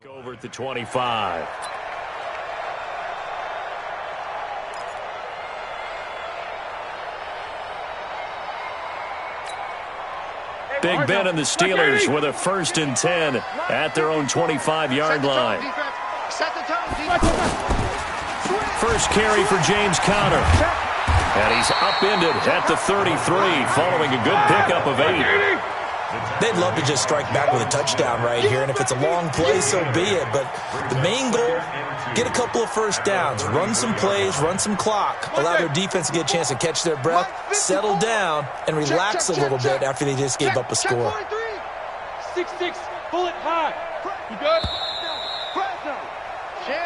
Over at the 25. Big Ben and the Steelers with a 1st and 10 at their own 25-yard line. First carry for James Conner. And he's upended at the 33 following a good pickup of 8. They'd love to just strike back with a touchdown right here, and if it's a long play, so be it. But the main goal, get a couple of first downs, run some plays, run some clock, allow their defense to get a chance to catch their breath, settle down, and relax a little bit after they just gave up a score. 6-6, bullet high. You good?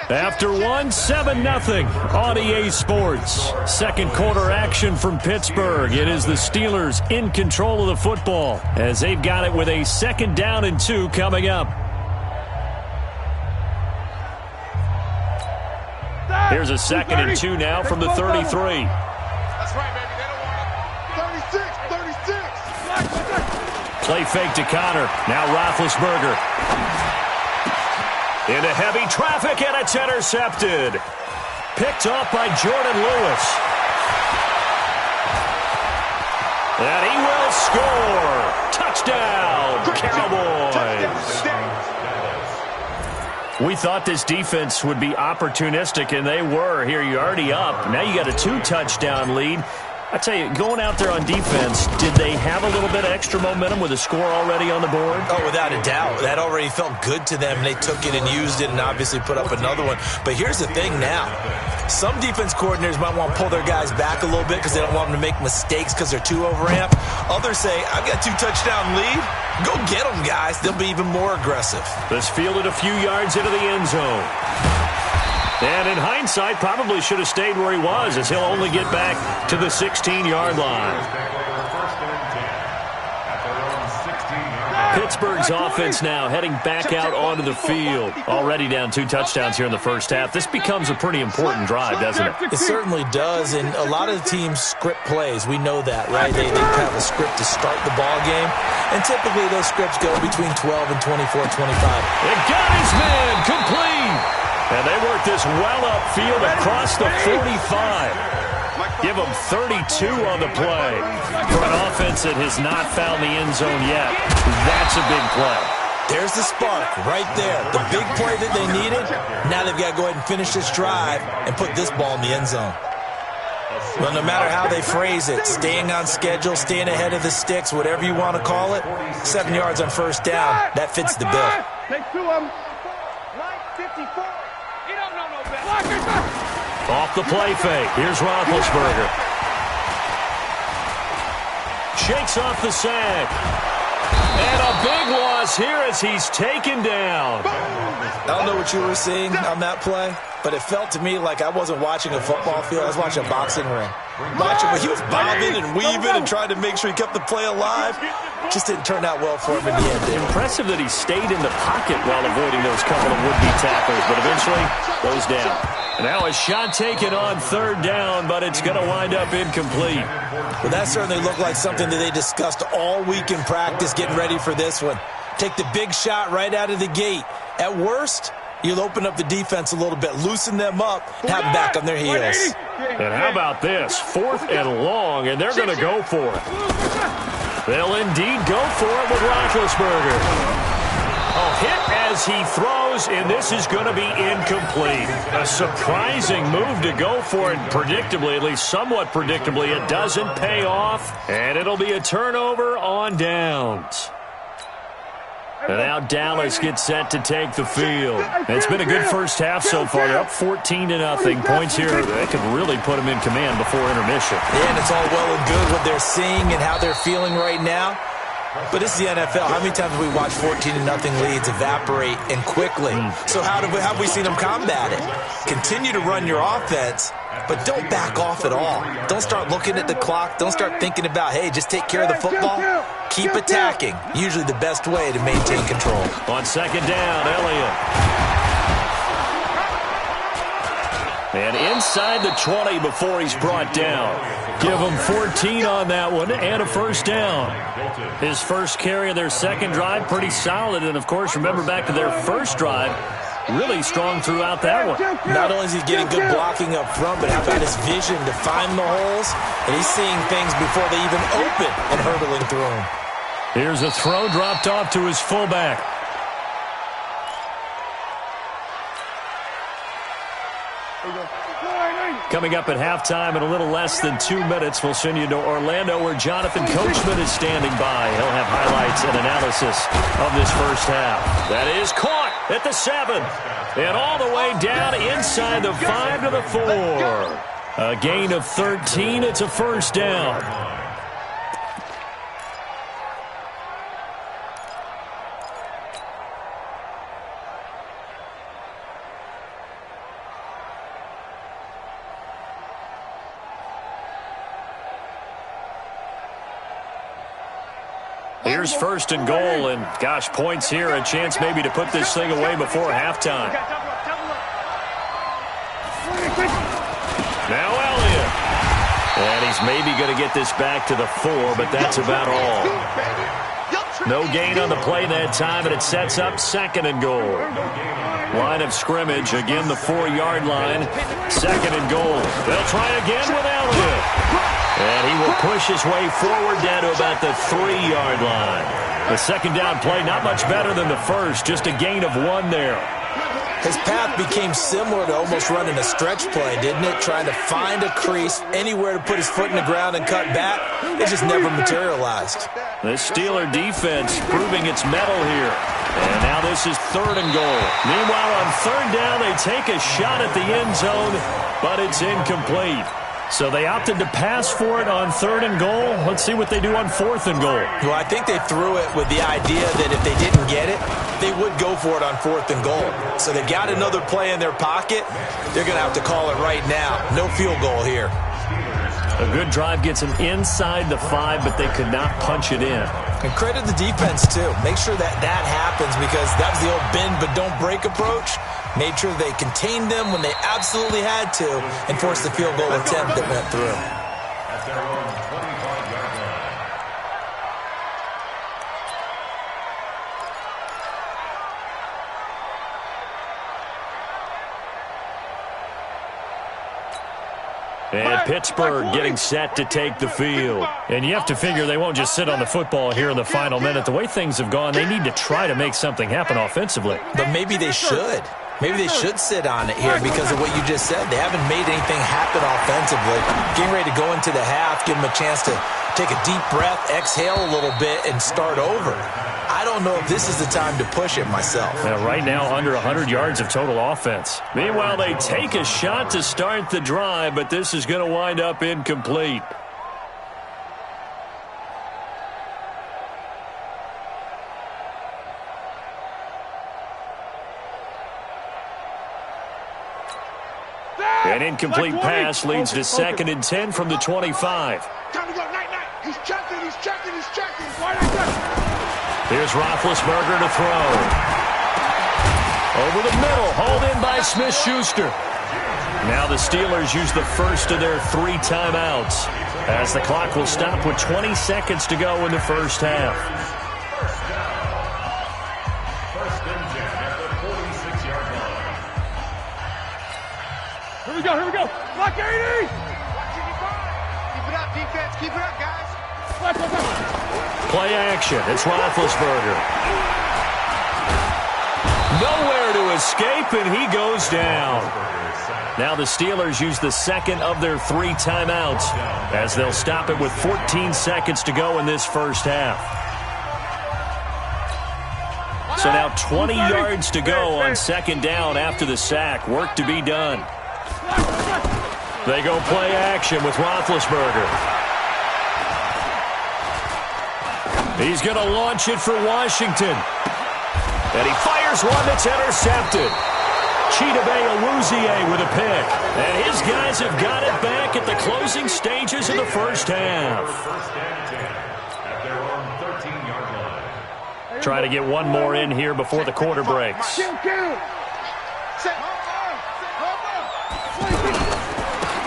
After 1, 7-0 on EA Sports. Second quarter action from Pittsburgh. It is the Steelers in control of the football as they've got it with a 2nd down and 2 coming up. Here's a 2nd and 2 now from the 33. That's right, baby. They don't want it. 36. Play fake to Conner. Now Roethlisberger. Into heavy traffic, and it's intercepted. Picked off by Jordan Lewis. And he will score. Touchdown, Cowboys. We thought this defense would be opportunistic, and they were. Here, you're already up. Now you got a 2-touchdown lead. I tell you, going out there on defense, did they have a little bit of extra momentum with a score already on the board? Oh, without a doubt. That already felt good to them. They took it and used it and obviously put up another one. But here's the thing now. Some defense coordinators might want to pull their guys back a little bit because they don't want them to make mistakes because they're too overamped. Others say, I've got 2-touchdown lead. Go get them, guys. They'll be even more aggressive. This fielded a few yards into the end zone. And in hindsight, probably should have stayed where he was as he'll only get back to the 16-yard line. Pittsburgh's offense now heading back out onto the field. Already down 2 touchdowns here in the first half. This becomes a pretty important drive, doesn't it? It certainly does, and a lot of the teams script plays. We know that, right? They have a script to start the ball game, and typically those scripts go between 12 and 24, 25. It got his man complete. And they work this well upfield across the 45. Give them 32 on the play. For an offense that has not found the end zone yet, that's a big play. There's the spark right there. The big play that they needed. Now they've got to go ahead and finish this drive and put this ball in the end zone. Well, no matter how they phrase it, staying on schedule, staying ahead of the sticks, whatever you want to call it, 7 yards on first down, that fits the bill. Take 2 of them. 9:54. You don't know no better. Off the play fake. Here's Roethlisberger. Shakes off the sack. And a big loss here as he's taken down. I don't know what you were seeing on that play, but it felt to me like I wasn't watching a football field. I was watching a boxing ring. He was bobbing and weaving and trying to make sure he kept the play alive. Just didn't turn out well for him in the end. Impressive that he stayed in the pocket while avoiding those couple of would-be tackles, but eventually goes down. And now a shot taken on 3rd down, but it's going to wind up incomplete. Well, that certainly looked like something that they discussed all week in practice getting ready for this one. Take the big shot right out of the gate. At worst, you'll open up the defense a little bit, loosen them up, have them back on their heels. And how about this? 4th and long, and they're going to go for it. They'll indeed go for it with Roethlisberger. A hit as he throws, and this is going to be incomplete. A surprising move to go for it predictably, at least somewhat predictably. It doesn't pay off, and it'll be a turnover on downs. And now Dallas gets set to take the field. It's been a good first half so far. They're up 14-0. Points here, they could really put them in command before intermission. Yeah, and it's all well and good what they're seeing and how they're feeling right now. But this is the NFL. How many times have we watched 14-0 leads evaporate and quickly? So how have we seen them combat it? Continue to run your offense, but don't back off at all. Don't start looking at the clock. Don't start thinking about, hey, just take care of the football. Keep attacking. Usually the best way to maintain control. On 2nd down, Elliott. And inside the 20 before he's brought down. Give him 14 on that one and a first down. His first carry of their second drive, pretty solid. And, of course, remember back to their first drive, really strong throughout that one. Not only is he getting good blocking up front, but how about his vision to find the holes? And he's seeing things before they even open and hurtling through them. Here's a throw dropped off to his fullback. Coming up at halftime in a little less than 2 minutes, we'll send you to Orlando where Jonathan Coachman is standing by. He'll have highlights and analysis of this first half. That is caught at the 7. And all the way down inside the 5 to the 4. A gain of 13. It's a first down. Here's first and goal, and gosh, points here, a chance maybe to put this thing away before halftime. Now Elliott. And he's maybe going to get this back to the 4, but that's about all. No gain on the play that time, and it sets up second and goal. Line of scrimmage, again the 4-yard line. Second and goal. They'll try again with Elliott. And he will push his way forward down to about the 3-yard line. The second down play, not much better than the first, just a gain of 1 there. His path became similar to almost running a stretch play, didn't it? Trying to find a crease, anywhere to put his foot in the ground and cut back. It just never materialized. The Steeler defense proving its mettle here. And now this is third and goal. Meanwhile, on third down, they take a shot at the end zone, but it's incomplete. So they opted to pass for it on third and goal. Let's see what they do on fourth and goal. Well, I think they threw it with the idea that if they didn't get it, they would go for it on fourth and goal. So they've got another play in their pocket. They're going to have to call it right now. No field goal here. A good drive gets them inside the 5, but they could not punch it in. And credit the defense, too. Make sure that happens because that was the old bend but don't break approach. Made sure they contained them when they absolutely had to and forced the field goal attempt that went through. And Pittsburgh getting set to take the field. And you have to figure they won't just sit on the football here in the final minute. The way things have gone, they need to try to make something happen offensively. But maybe they should. Maybe they should sit on it here because of what you just said. They haven't made anything happen offensively. Getting ready to go into the half, give them a chance to take a deep breath, exhale a little bit, and start over. I don't know if this is the time to push it myself. Right now, under 100 yards of total offense. Meanwhile, they take a shot to start the drive, but this is going to wind up incomplete. An incomplete pass leads to 2nd and 10 from the 25. Time to go, night. He's checking. Here's Roethlisberger to throw. Over the middle, hauled in by Smith-Schuster. Now the Steelers use the first of their 3 timeouts as the clock will stop with 20 seconds to go in the first half. Here we go. Block 80! Keep it up, defense. Keep it up, guys. Play action. It's Roethlisberger. Nowhere to escape, and he goes down. Now the Steelers use the second of their 3 timeouts as they'll stop it with 14 seconds to go in this first half. So now 20 yards to go on second down after the sack. Work to be done. They go play action with Roethlisberger. He's going to launch it for Washington. And he fires one that's intercepted. Chidobe Awuzie with a pick. And his guys have got it back at the closing stages of the first half. Try to get one more in here before the quarter breaks.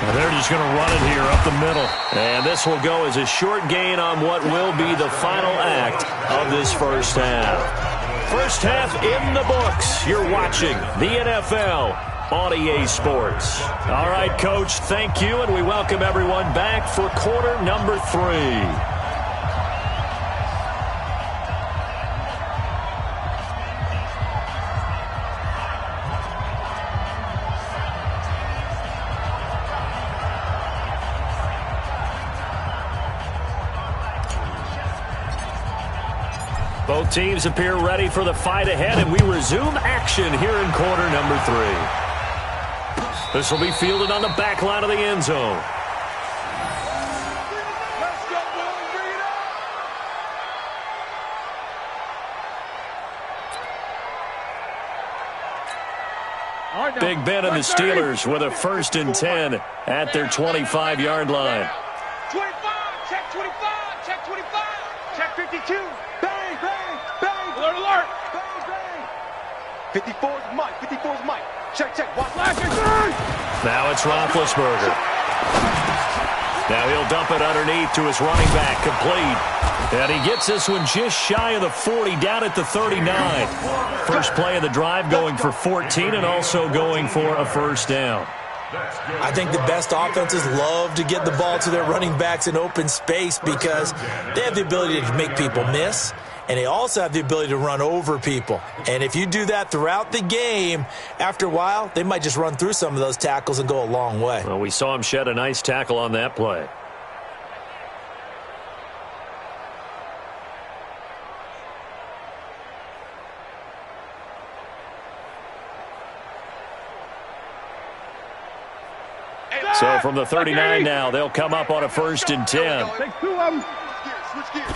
And they're just going to run it here up the middle. And this will go as a short gain on what will be the final act of this first half. First half in the books. You're watching the NFL on EA Sports. All right, Coach, thank you, and we welcome everyone back for quarter number 3. Both teams appear ready for the fight ahead, and we resume action here in quarter number 3. This will be fielded on the back line of the end zone. Let's go, boys. Bring it up. Big Ben and the Steelers with a 1st and 10 at their 25-yard line. 25, check 25, check 25, check 52. Bang, bang, bang. Alert, alert. Bang, bang. 54's Mike, 54's Mike. Check, check, watch. Now it's Roethlisberger. Now he'll dump it underneath to his running back, complete. And he gets this one just shy of the 40, down at the 39. First play of the drive going for 14 and also going for a first down. I think the best offenses love to get the ball to their running backs in open space because they have the ability to make people miss, and they also have the ability to run over people. And if you do that throughout the game, after a while, they might just run through some of those tackles and go a long way. Well, we saw him shed a nice tackle on that play. So from the 39 now, they'll come up on a 1st and 10. Take 2 of them. Switch gears.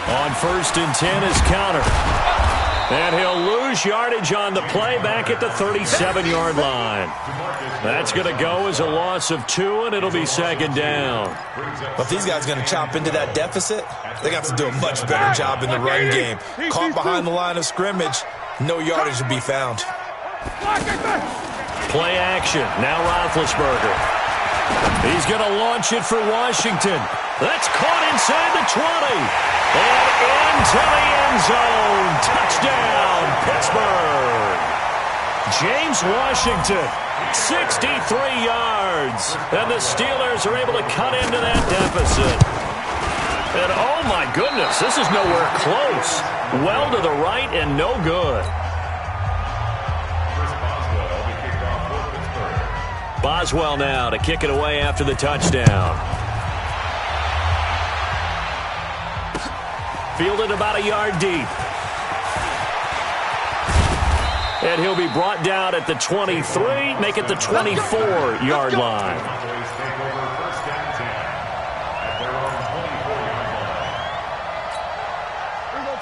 On 1st and 10 is counter. And he'll lose yardage on the play back at the 37-yard line. That's going to go as a loss of 2, and it'll be 2nd down. But if these guys are going to chop into that deficit, they're going to have to do a much better job in the run game. Caught behind the line of scrimmage, no yardage to be found. Play action. Now Roethlisberger. He's going to launch it for Washington. That's caught inside the 20. And into the end zone. Touchdown, Pittsburgh. James Washington, 63 yards. And the Steelers are able to cut into that deficit. And oh my goodness, this is nowhere close. Well to the right and no good. Boswell now to kick it away after the touchdown. Fielded about a yard deep. And he'll be brought down at the 23, make it the 24-yard line.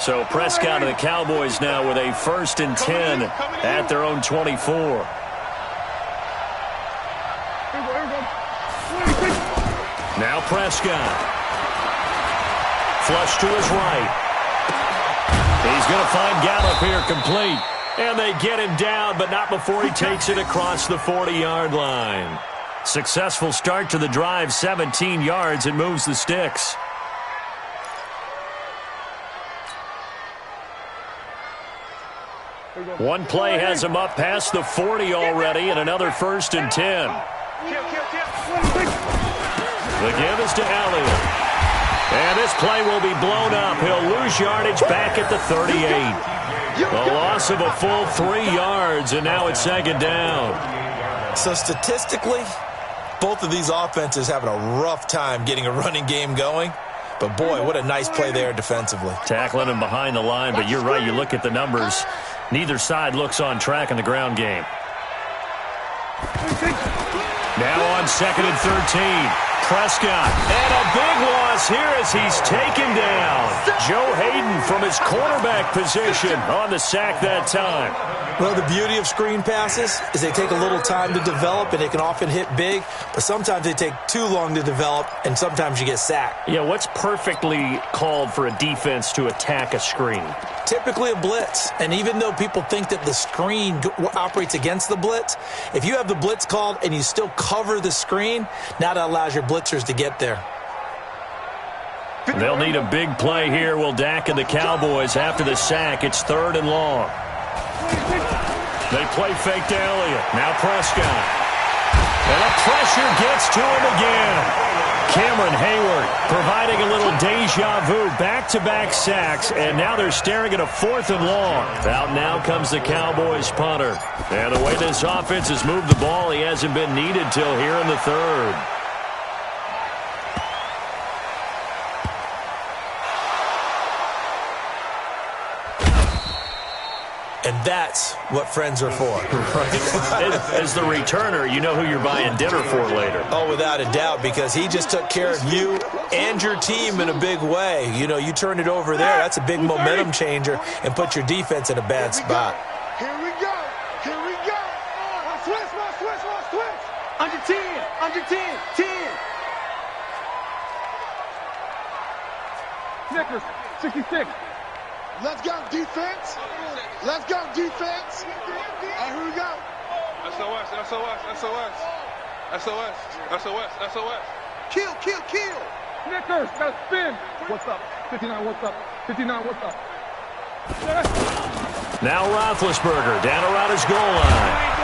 So Prescott and the Cowboys now with a 1st and 10 at their own 24. Now Prescott. Flush to his right. He's going to find Gallup here complete. And they get him down, but not before he takes it across the 40-yard line. Successful start to the drive, 17 yards, and moves the sticks. One play has him up past the 40 already, and another 1st and 10. The give is to Elliott. And this play will be blown up. He'll lose yardage back at the 38. A loss of a full 3 yards, and now it's 2nd down. So statistically, both of these offenses having a rough time getting a running game going. But boy, what a nice play there defensively. Tackling him behind the line, but you're right, you look at the numbers. Neither side looks on track in the ground game. Now on 2nd and 13. Prescott, and a big one. loss here as he's taken down. Joe Hayden from his quarterback position on the sack that time. Well, the beauty of screen passes is they take a little time to develop, and they can often hit big, but sometimes they take too long to develop, and sometimes you get sacked. Yeah, what's perfectly called for a defense to attack a screen? Typically a blitz, and even though people think that the screen operates against the blitz, if you have the blitz called and you still cover the screen, now that allows your blitzers to get there. They'll need a big play here. Will Dak and the Cowboys after the sack. It's 3rd and long. They play fake to Elliott. Now Prescott. And the pressure gets to him again. Cameron Hayward providing a little deja vu. Back-to-back sacks, and now they're staring at a 4th and long. Out now comes the Cowboys punter. And the way this offense has moved the ball, he hasn't been needed till here in the 3rd. And that's what friends are for. As the returner, you know who you're buying dinner for later. Oh, without a doubt, because he just took care of you and your team in a big way. You know, you turn it over there, that's a big momentum changer, and put your defense in a bad spot. Here we go. Here we go. Switch. Under 10. 10. Snickers, 66. Let's go, defense. Let's go, defense. All right, here we go. SOS. Kill. Snickers, gotta spin. What's up? 59, what's up? 59, what's up? Now Roethlisberger down around his goal line.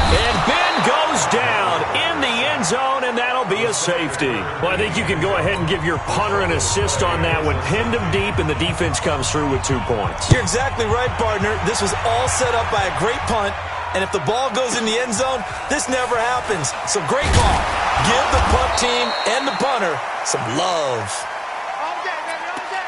And Ben goes down in the end zone, and that'll be a safety. Well, I think you can go ahead and give your punter an assist on that one. Pinned him deep, and the defense comes through with 2 points. You're exactly right, partner. This was all set up by a great punt, and if the ball goes in the end zone, this never happens. So great call. Give the punt team and the punter some love. All day, baby, all day.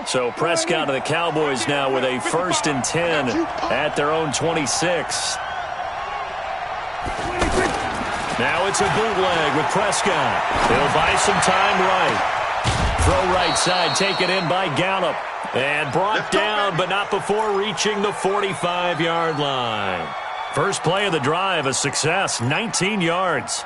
So Prescott and the Cowboys now with a 1st and 10 at their own 26. Now it's a bootleg with Prescott. He'll buy some time right. Throw right side, taken in by Gallup. And brought down, but not before reaching the 45-yard line. First play of the drive, a success, 19 yards.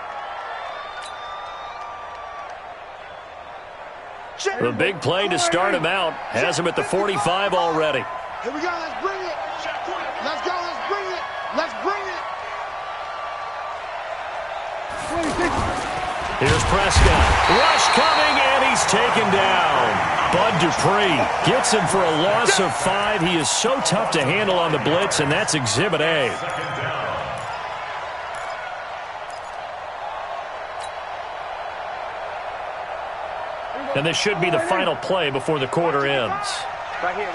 The big play to start him out has him at the 45 already. Here we go, let's bring it. Let's go, let's bring it. Let's bring it. Here's Prescott. Rush coming, and he's taken down. Bud Dupree gets him for a loss of 5. He is so tough to handle on the blitz, and that's Exhibit A. And this should be the final play before the quarter ends. Right here.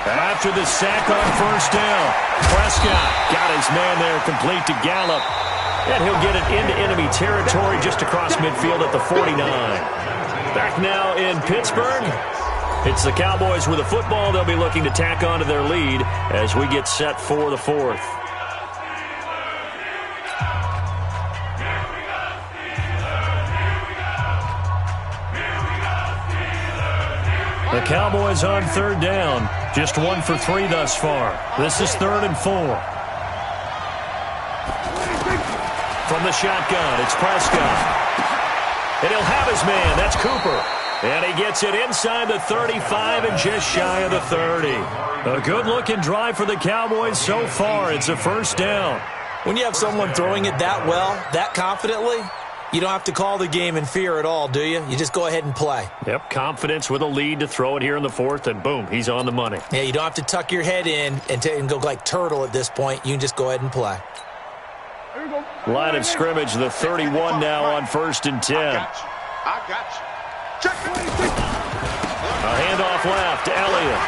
After the sack on 1st down, Prescott got his man there complete to Gallup. And he'll get it into enemy territory just across midfield at the 49. Back now in Pittsburgh. It's the Cowboys with the football. They'll be looking to tack on to their lead as we get set for the 4th. The Cowboys on 3rd down. Just 1 for 3 thus far. This is 3rd and 4. From the shotgun, it's Prescott. And he'll have his man. That's Cooper. And he gets it inside the 35 and just shy of the 30. A good-looking drive for the Cowboys so far. It's a 1st down. When you have someone throwing it that well, that confidently, you don't have to call the game in fear at all, do you? You just go ahead and play. Yep, confidence with a lead to throw it here in the 4th, and boom, he's on the money. Yeah, you don't have to tuck your head in and go like turtle at this point. You can just go ahead and play. Line of scrimmage, the 31 now on 1st and 10. I got you. Check it. A handoff left to Elliott.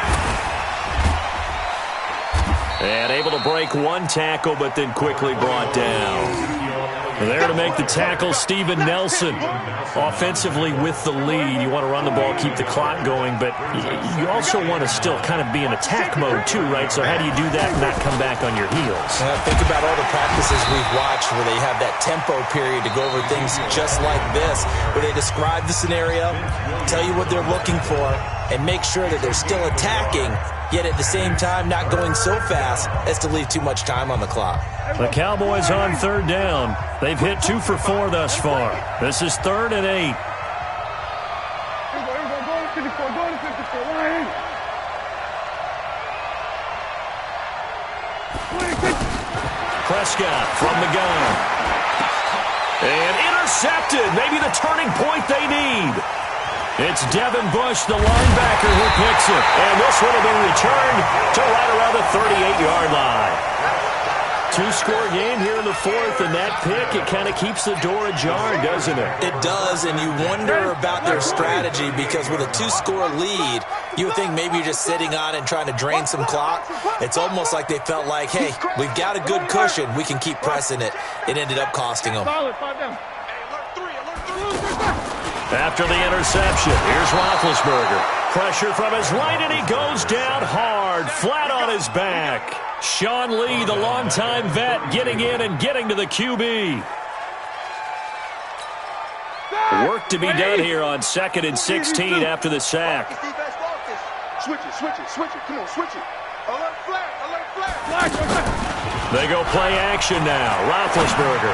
And able to break one tackle, but then quickly brought down. There to make the tackle, Steven Nelson. Offensively with the lead, you want to run the ball, keep the clock going, but you also want to still kind of be in attack mode too, right? So how do you do that and not come back on your heels? Think about all the practices we've watched where they have that tempo period to go over things just like this, where they describe the scenario, tell you what they're looking for, and make sure that they're still attacking, yet at the same time not going so fast as to leave too much time on the clock. The Cowboys on third down. They've hit 2 for 4 thus far. This is 3rd and 8. Prescott from the gun. And intercepted. Maybe the turning point they need. It's Devin Bush, the linebacker, who picks it. And this one will be returned to right around the 38-yard line. 2-score game here in the 4th, and that pick, it kind of keeps the door ajar, doesn't it? It does, and you wonder about their strategy because with a 2-score lead, you would think maybe you're just sitting on it and trying to drain some clock. It's almost like they felt like, hey, we've got a good cushion. We can keep pressing it. It ended up costing them. After the interception, here's Roethlisberger. Pressure from his right, and he goes down hard, flat on his back. Sean Lee, the longtime vet, getting in and getting to the QB. Work to be done here on 2nd and 16 after the sack. Switch it. Come on, switch it. Alert flag. They go play action now. Roethlisberger.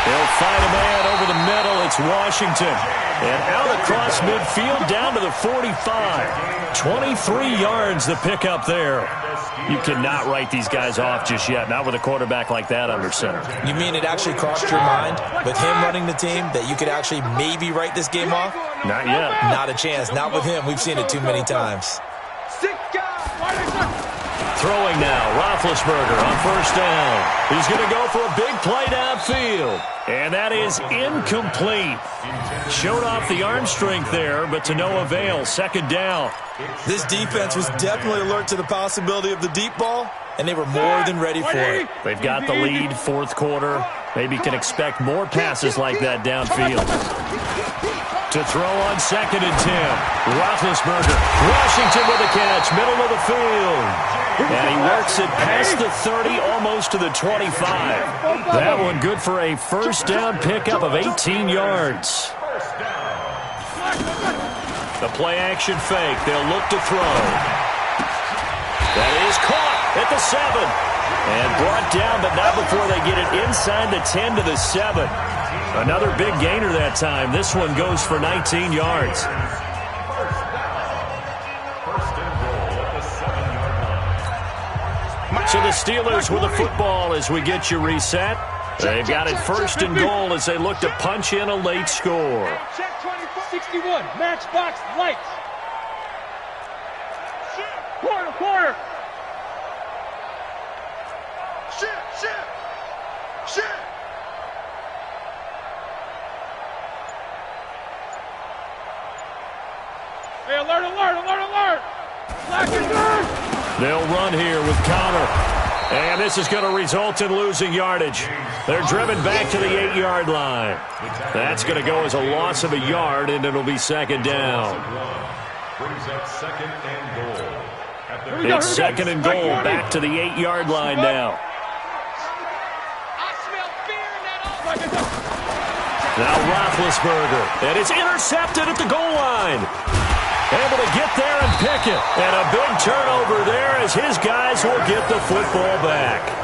He'll find a man over the middle. It's Washington. And out across midfield down to the 45. 23 yards the pickup there. You cannot write these guys off just yet, not with a quarterback like that under center. You mean it actually crossed your mind with him running the team that you could actually maybe write this game off? Not yet. Not a chance. Not with him. We've seen it too many times. Throwing now, Roethlisberger on 1st down. He's going to go for a big play downfield. And that is incomplete. Showed off the arm strength there, but to no avail. 2nd down. This defense was definitely alert to the possibility of the deep ball, and they were more than ready for it. They've got the lead, 4th quarter. Maybe can expect more passes like that downfield. To throw on 2nd and 10. Roethlisberger. Washington with a catch, middle of the field. And he works it past the 30, almost to the 25. That one good for a 1st down pickup of 18 yards. The play-action fake. They'll look to throw. That is caught at the 7. And brought down, but not before they get it inside the 10 to the 7. Another big gainer that time. This one goes for 19 yards. So the Steelers with the football as we get you reset. They've got it 1st and goal as they look to punch in a late score. Check 61, matchbox lights. Quarter. Shit. Hey, alert. Black and good. They'll run here with Connor. And this is going to result in losing yardage. They're driven back to the 8-yard line. That's going to go as a loss of a yard, and it'll be 2nd down. It's 2nd and goal, back to the 8-yard line now. Now Roethlisberger, and it's intercepted at the goal line. Able to get there and pick it. And a big turnover there as his guys will get the football back.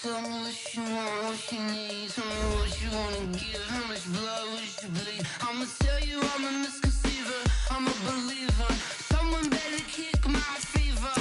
Tell me what you want, what you need. Tell me what you wanna give. How much blood would you bleed? I'ma tell you I'm a misconceiver. I'm a believer. Someone better kick my fever.